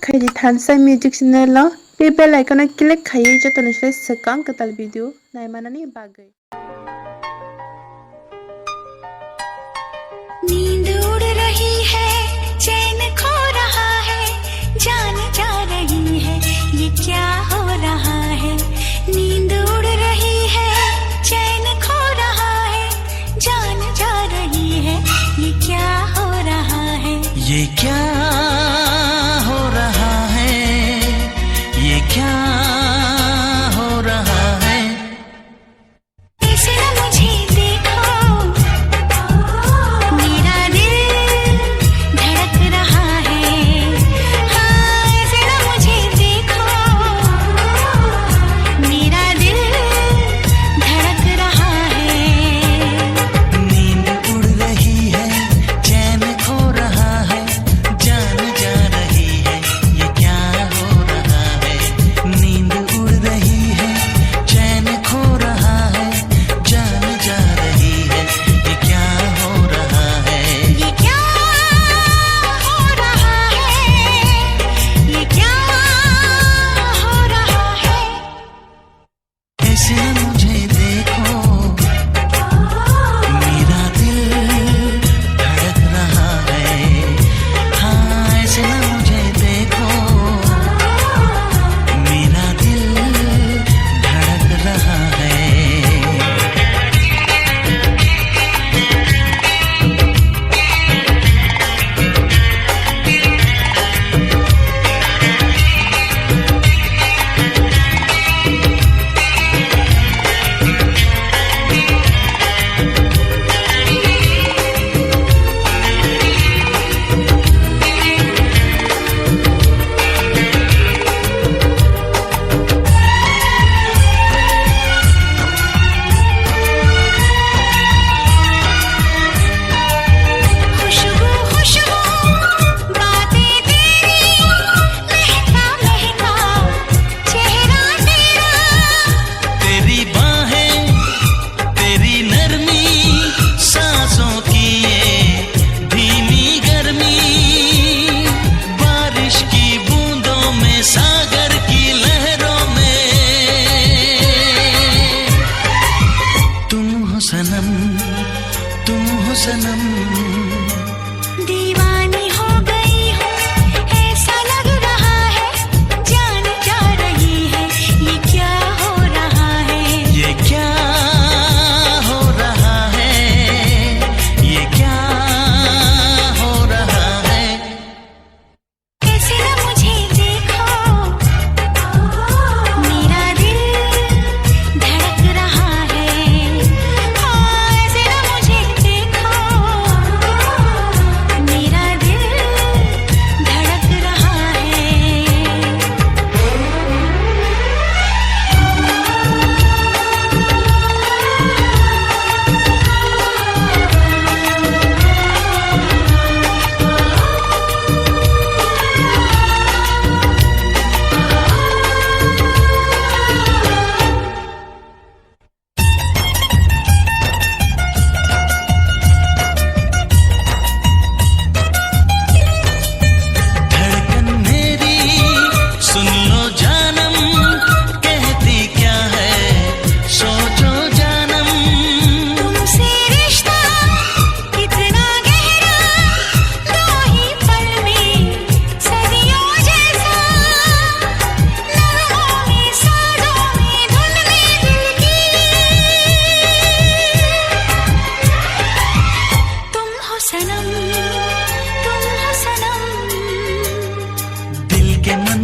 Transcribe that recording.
खाई थानसा music channel बे bell icon click खाई जो तनिश्रे सकम कतल वीडियो नायमानानी बागै नींद उड़ रही है, चैन खो रहा है, जान जा रही है, ये क्या हो रहा है। नींद उड़ रही है, चैन खो रहा है, जान जा रही है, ये क्या हो रहा है। ये क्या हो रहा है, ये क्या हो रहा है। ऐसे न मुझे देखो, मेरा दिल धड़क रहा है। हाँ, ऐसे न मुझे देखो, मेरा दिल धड़क रहा है। नींद उड़ रही है, चैन खो रहा है, जान जा रही है, ये क्या हो रहा है। नींद उड़ रही है, चैन खो रहा है, जान जा रही है, ये क्या हो रहा है। ये क्या हो रहा है, ये क्या हो रहा है। ऐसे मुझे देखो, मेरा दिल धड़क रहा है। हाँ, ऐसे मुझे देखो, मेरा दिल धड़क रहा है। खुशबू खुशबू बातें तेरी, महका महका चेहरा तेरा। तेरी बाहें, तेरी नरमी, सांसों की ये धीमी गर्मी, बारिश की बूंदों में, सागर की लहरों में। तुम हो सनम, तुम हो सनम। दीवानी हो गई हूँ, ऐसा लग रहा है, जान जा रही है, ये क्या हो रहा है। ये क्या हो रहा है, ये क्या हो रहा है। ऐसे न मुझे देखो, मेरा दिल धड़क रहा है। हाँ, ऐसे न मुझे देखो, मेरा दिल धड़क रहा है। धड़कन मेरी सुन लो जानम, कहती क्या है सोचो जानम। तुमसे रिश्ता इतना गहरा, दो ही पल में सदियों जैसा। लम्हों में, साजों में, धुन में दिल की। तुम हो सनम, तुम हो सनम। दिल के मन